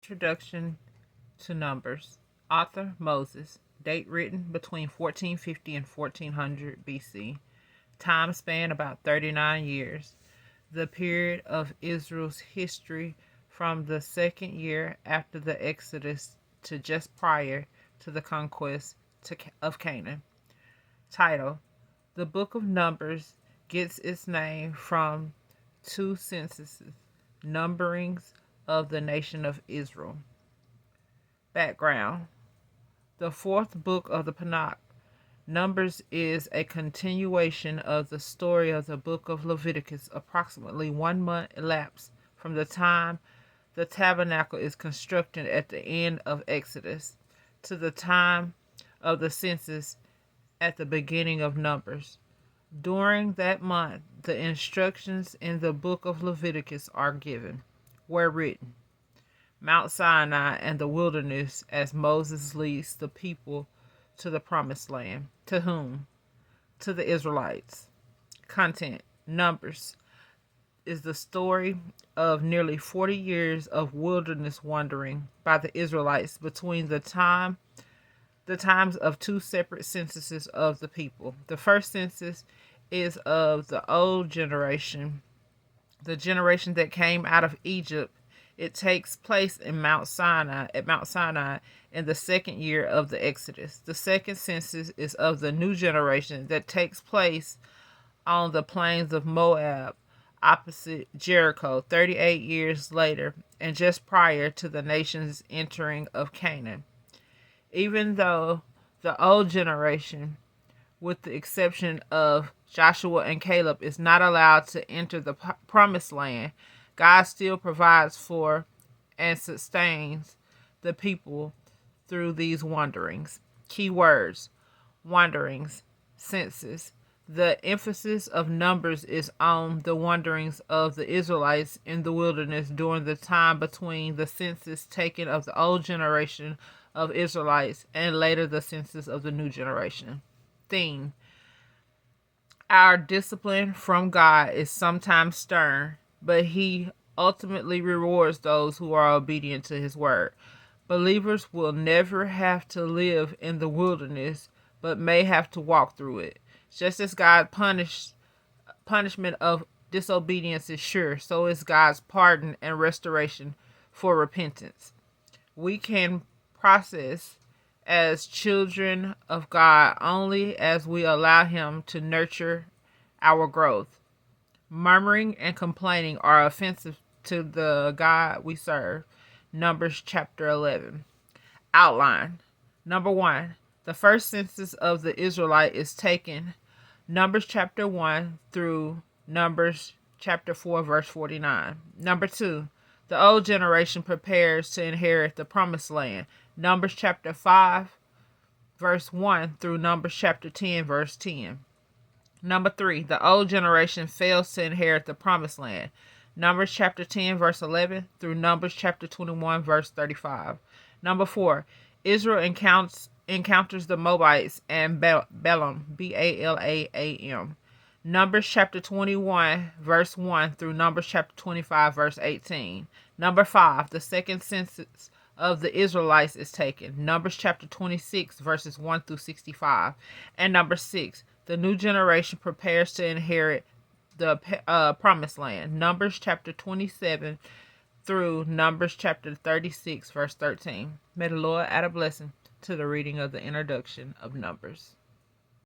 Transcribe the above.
Introduction to Numbers. Author Moses. Date written between 1450 and 1400 BC. Time span about 39 years. The period of Israel's history from the second year after the Exodus to just prior to the conquest of Canaan. Title: The Book of Numbers gets its name from two censuses, numberings of the nation of Israel. Background: The fourth book of the Tanakh, Numbers, is a continuation of the story of the book of Leviticus. Approximately 1 month elapsed from the time the tabernacle is constructed at the end of Exodus to the time of the census at the beginning of Numbers. During that month, the instructions in the book of Leviticus are given, were written, Mount Sinai and the wilderness, as Moses leads the people to the promised land. To whom? To the Israelites. Content: Numbers is the story of nearly 40 years of wilderness wandering by the Israelites between the times of two separate censuses of the people. The first census is of the old generation, the generation that came out of Egypt. It takes place at Mount Sinai in the second year of the Exodus. The second census is of the new generation that takes place on the plains of Moab opposite Jericho 38 years later and just prior to the nation's entering of Canaan. Even though the old generation, with the exception of Joshua and Caleb, is not allowed to enter the promised land, God still provides for and sustains the people through these wanderings. Key words: wanderings, census. The emphasis of Numbers is on the wanderings of the Israelites in the wilderness during the time between the census taken of the old generation of Israelites and later the census of the new generation. Theme: Our discipline from God is sometimes stern, but He ultimately rewards those who are obedient to His word. Believers will never have to live in the wilderness, but may have to walk through it. Just as God's punishment of disobedience is sure, so is God's pardon and restoration for repentance. We can process as children of God only as we allow Him to nurture our growth. Murmuring and complaining are offensive to the God we serve. Numbers chapter 11. Outline. Number 1. The first census of the Israelite is taken Numbers chapter 1 through Numbers chapter 4 verse 49. Number 2. The old generation prepares to inherit the promised land. Numbers chapter 5 verse 1 through Numbers chapter 10 verse 10. Number 3. The old generation fails to inherit the promised land. Numbers chapter 10 verse 11 through Numbers chapter 21 verse 35. Number 4. Israel encounters the Moabites and Balaam, Balaam. Numbers chapter 21 verse 1 through Numbers chapter 25 verse 18. Number 5. The second census of the Israelites is taken. Numbers chapter 26 verses 1 through 65. And number 6. The new generation prepares to inherit the promised land. Numbers chapter 27 through Numbers chapter 36 verse 13. May the Lord add a blessing to the reading of the introduction of Numbers.